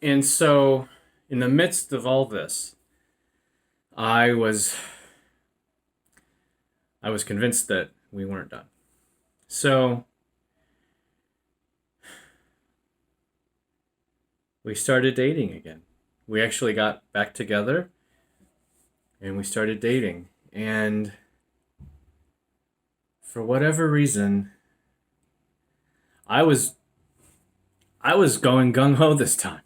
And so, in the midst of all this, I was I was convinced that we weren't done. So we started dating again. We actually got back together and we started dating. And for whatever reason, I was I was going gung ho this time.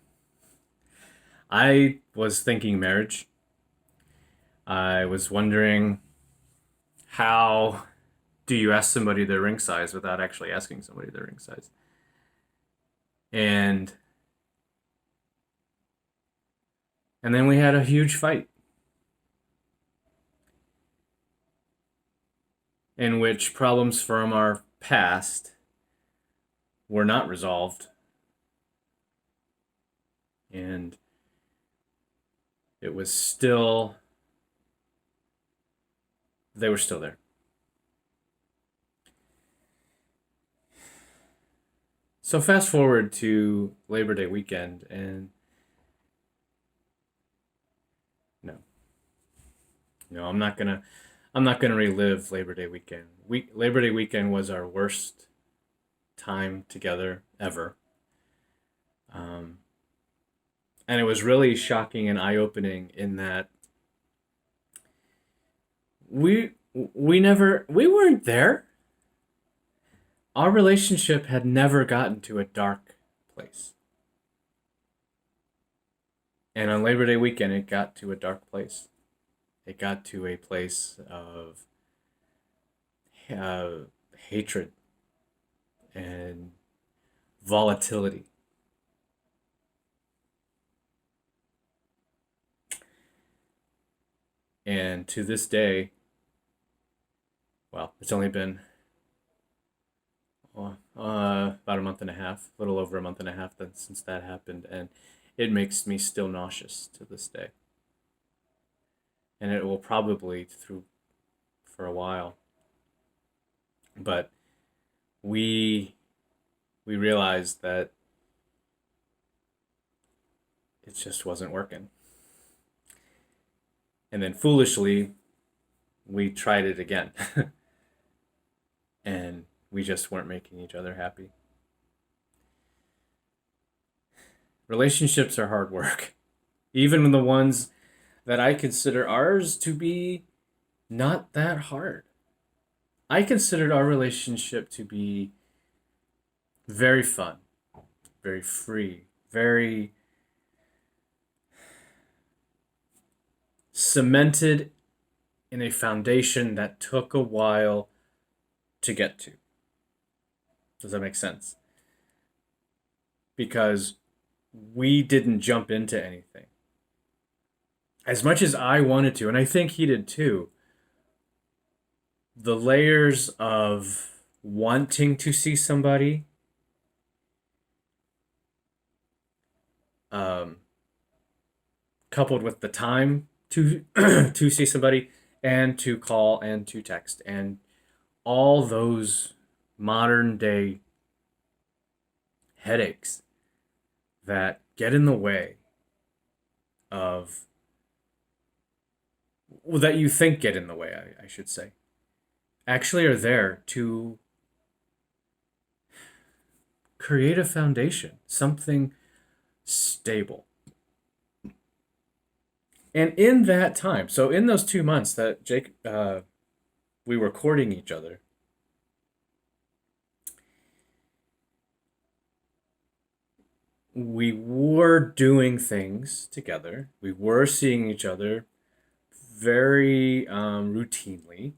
I was thinking marriage. I was wondering, how do you ask somebody their ring size without actually asking somebody their ring size? And and then we had a huge fight in which problems from our past were not resolved, and it was still they were still there. So fast forward to Labor Day weekend, and no, no, I'm not gonna relive Labor Day weekend. Labor Day weekend was our worst time together ever, um, and it was really shocking and eye opening in that we weren't there. Our relationship had never gotten to a dark place, and on Labor Day weekend, it got to a dark place. It got to a place of uh, hatred and volatility. And to this day, well, it's only been about a month and a half, a little over a month and a half since that happened, and it makes me still nauseous to this day. And it will probably through for a while. But we we realized that it just wasn't working. And then foolishly, we tried it again. And we just weren't making each other happy. Relationships are hard work. Even the ones that I consider ours to be not that hard. I considered our relationship to be very fun, very free, very cemented in a foundation that took a while to get to. Does that make sense? Because we didn't jump into anything. As much as I wanted to, and I think he did too, the layers of wanting to see somebody, um, coupled with the time to to see somebody, and to call and to text, and all those modern day headaches that get in the way of, well, that you think get in the way, I should say, actually are there to create a foundation, something stable. And in that time, so in those 2 months that Jake, we were courting each other, we were doing things together. We were seeing each other very routinely.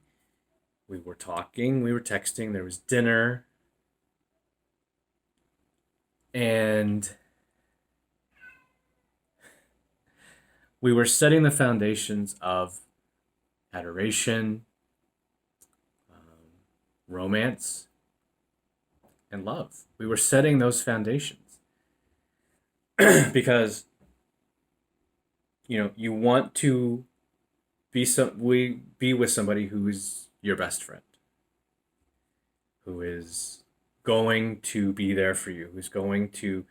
We were talking, we were texting, there was dinner, and we were setting the foundations of adoration, romance, and love. We were setting those foundations because you want to be with somebody who is your best friend, who is going to be there for you, who's going to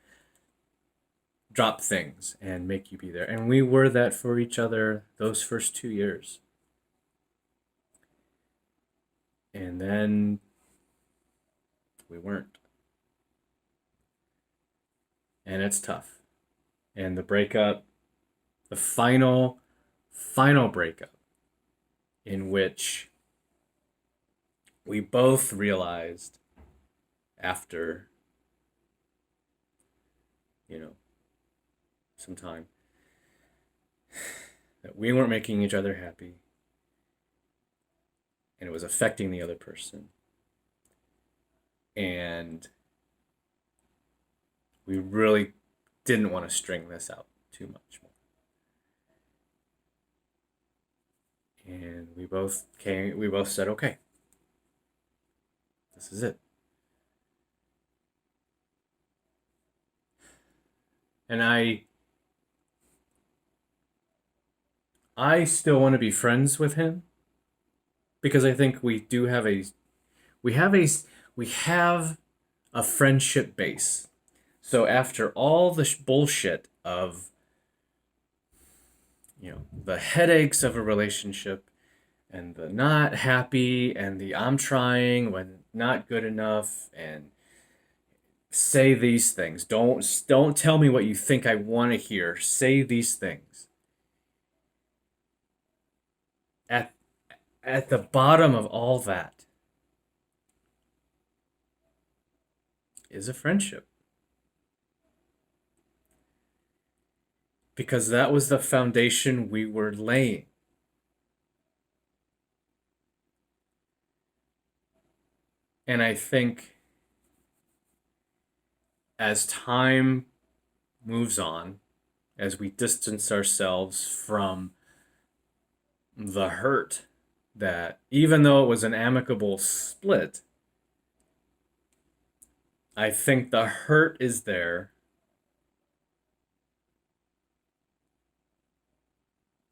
drop things and make you be there. And we were that for each other those first 2 years. And then we weren't. And it's tough. And the breakup, the final breakup, in which we both realized after, you know, some time that we weren't making each other happy and it was affecting the other person. And we really didn't want to string this out too much more. And we both said, okay, this is it. And I still want to be friends with him because I think we do have we have a we have a friendship base. So after all the bullshit of, the headaches of a relationship and the not happy and the I'm trying when not good enough and say these things. Don't tell me what you think I want to hear. Say these things. At at the bottom of all that is a friendship. Because that was the foundation we were laying. And I think as time moves on, as we distance ourselves from the hurt that, even though it was an amicable split, I think the hurt is there.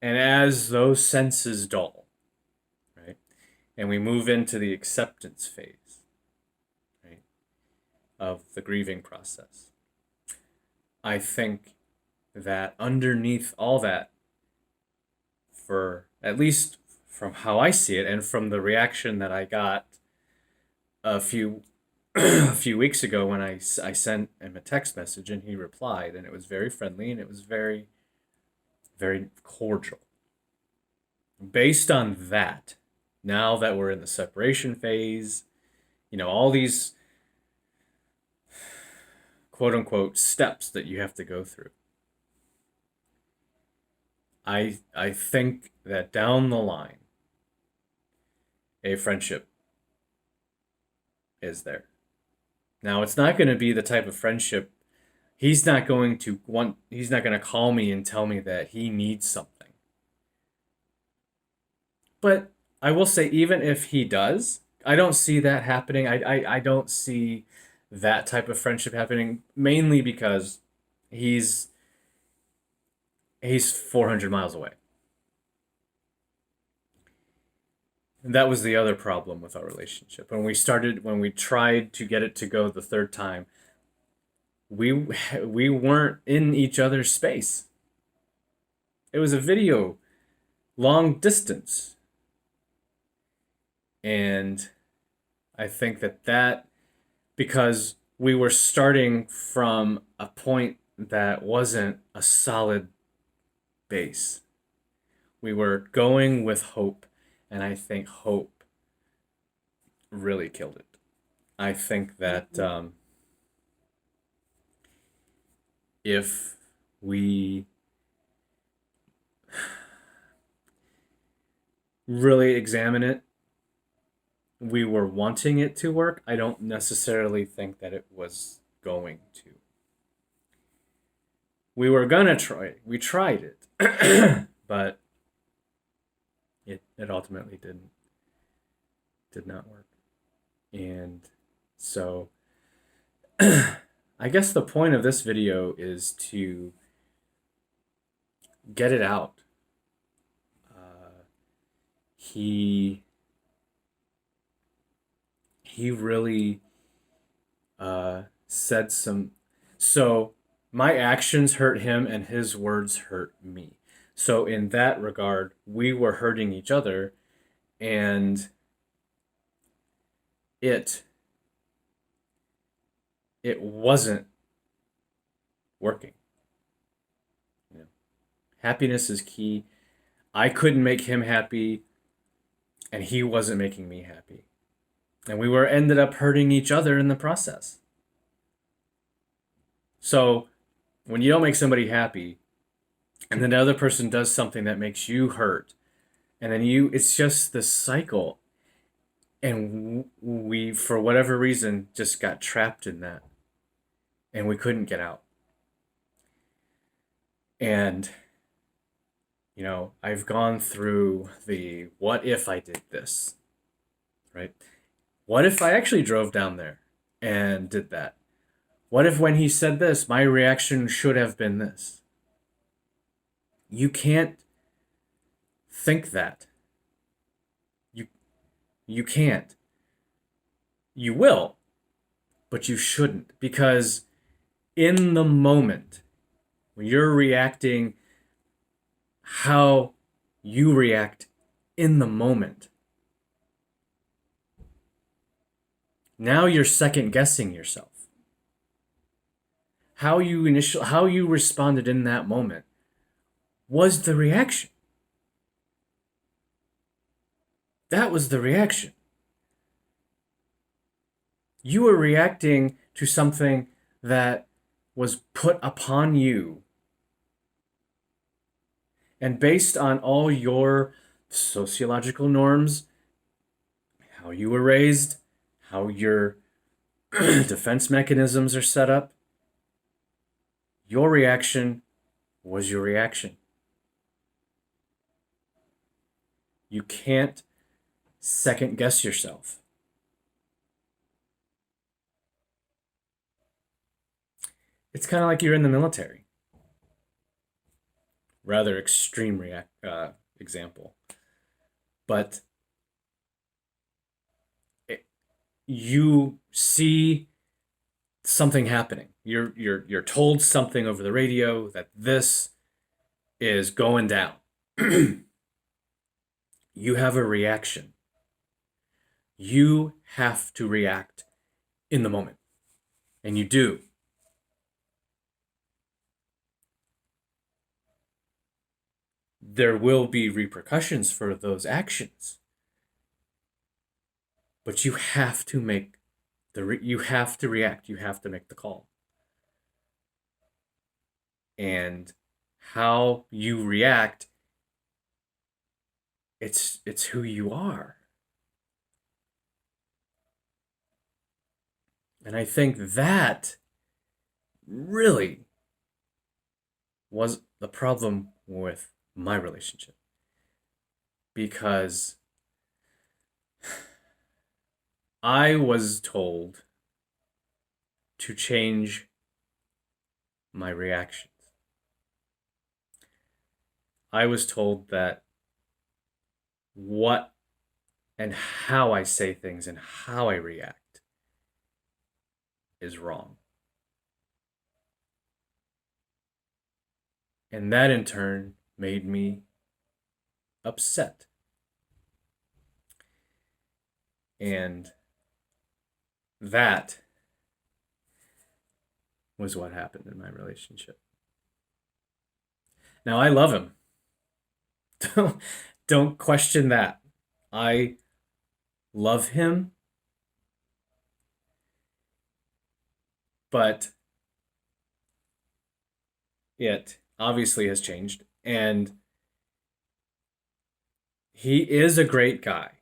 And as those senses dull, right, and we move into the acceptance phase, right, of the grieving process, I think that underneath all that, for at least from how I see it and from the reaction that I got a few a few weeks ago when I sent him a text message and he replied, and it was very friendly and it was very, very cordial. Based on that, now that we're in the separation phase, all these quote unquote steps that you have to go through, I think that down the line, a friendship is there. Now, it's not going to be the type of friendship. He's not going to call me and tell me that he needs something. But I will say, even if he does, I don't see that happening. I don't see that type of friendship happening, mainly because he's 400 miles away. And that was the other problem with our relationship. When we tried to get it to go the third time, we weren't in each other's space. It was a video, long distance. And I think that because we were starting from a point that wasn't a solid base. We were going with hope, and I think hope really killed it. I think that if we really examine it, we were wanting it to work. I don't necessarily think that it was going to. We were gonna try it. We tried it, but it ultimately did not work. And so I guess the point of this video is to get it out. He really said some. So My actions hurt him and his words hurt me. So in that regard, we were hurting each other, and it it wasn't working. You know, happiness is key. I couldn't make him happy, and he wasn't making me happy. And we were ended up hurting each other in the process. So when you don't make somebody happy, and then the other person does something that makes you hurt, and then it's just this cycle. And we, for whatever reason, just got trapped in that, and we couldn't get out. And I've gone through the what if I did this, right? What if I actually drove down there and did that? What if when he said this, my reaction should have been this? You can't think that. You you can't. You will, but you shouldn't, because in the moment when you're reacting how you react in the moment, now you're second guessing yourself. How you responded in that moment was the reaction. That was the reaction. You were reacting to something that was put upon you. And based on all your sociological norms, how you were raised, how your defense mechanisms are set up, your reaction was your reaction. You can't second guess yourself. It's kind of like you're in the military. Rather extreme example. But you see something happening. You're told something over the radio that this is going down. You have a reaction. You have to react in the moment. And you do. There will be repercussions for those actions. But you have to make you have to react. You have to make the call. And how you react, it's who you are. And I think that really was the problem with my relationship. Because I was told to change my reactions. I was told that what and how I say things and how I react is wrong. And that in turn made me upset. And that was what happened in my relationship. Now, I love him. Don't question that. I love him, but it obviously has changed. And he is a great guy.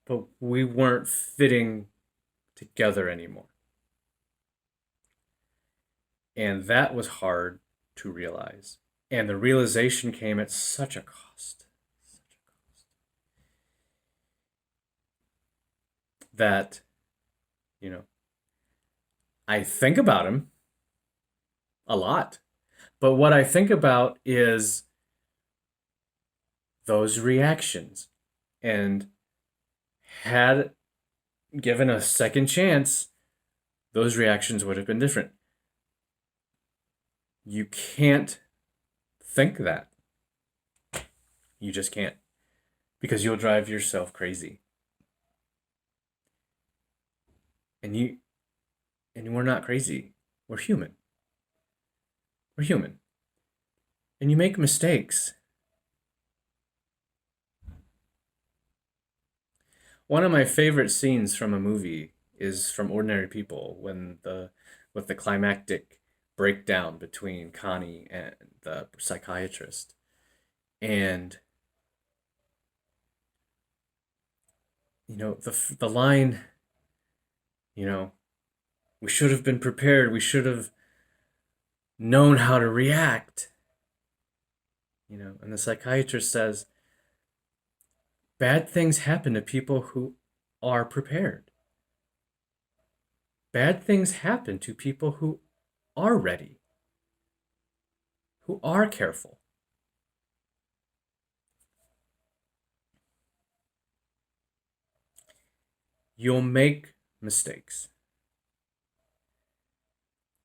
But we weren't fitting together anymore. And that was hard to realize. And the realization came at such a cost. That, I think about him a lot. But what I think about is those reactions. And had given a second chance, those reactions would have been different. You can't think that. You just can't, because you'll drive yourself crazy. And we're not crazy. We're human. We're human. And you make mistakes. One of my favorite scenes from a movie is from Ordinary People, when with the climactic breakdown between Connie and the psychiatrist. And the line, you know, we should have been prepared. We should have known how to react. And the psychiatrist says, bad things happen to people who are prepared. Bad things happen to people who are ready, who are careful. You'll make mistakes.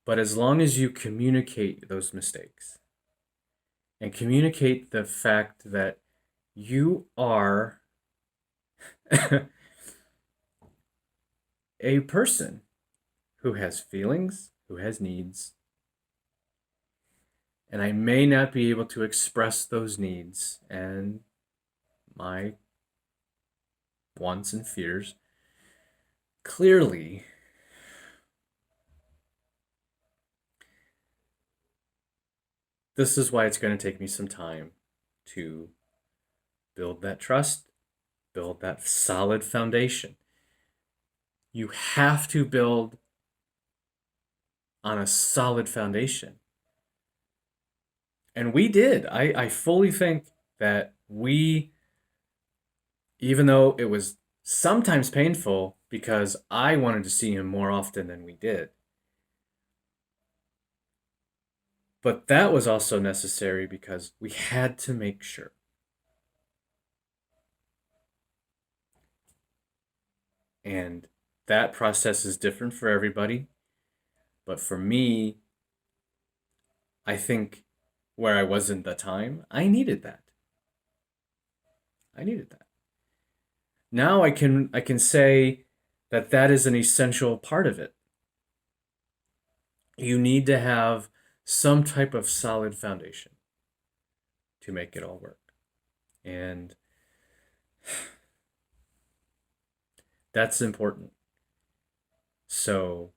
But as long as you communicate those mistakes and communicate the fact that you are a person who has feelings, who has needs, and I may not be able to express those needs and my wants and fears clearly, this is why it's going to take me some time to build that trust, build that solid foundation. You have to build on a solid foundation. And we did. I fully think that we, even though it was sometimes painful because I wanted to see him more often than we did, but that was also necessary because we had to make sure. And that process is different for everybody. But for me, I think where I was in the time, I needed that. I needed that. Now I can say that that is an essential part of it. You need to have some type of solid foundation to make it all work. And that's important. So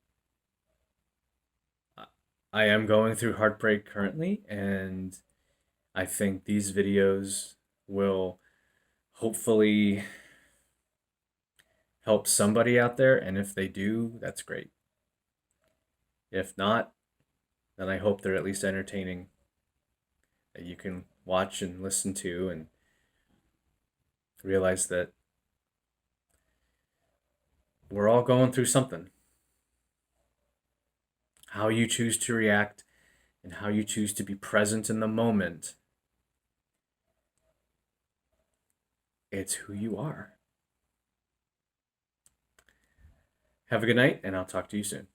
I am going through heartbreak currently, and I think these videos will hopefully help somebody out there. And if they do, that's great. If not, then I hope they're at least entertaining, that you can watch and listen to and realize that we're all going through something. How you choose to react and how you choose to be present in the moment, it's who you are. Have a good night, and I'll talk to you soon.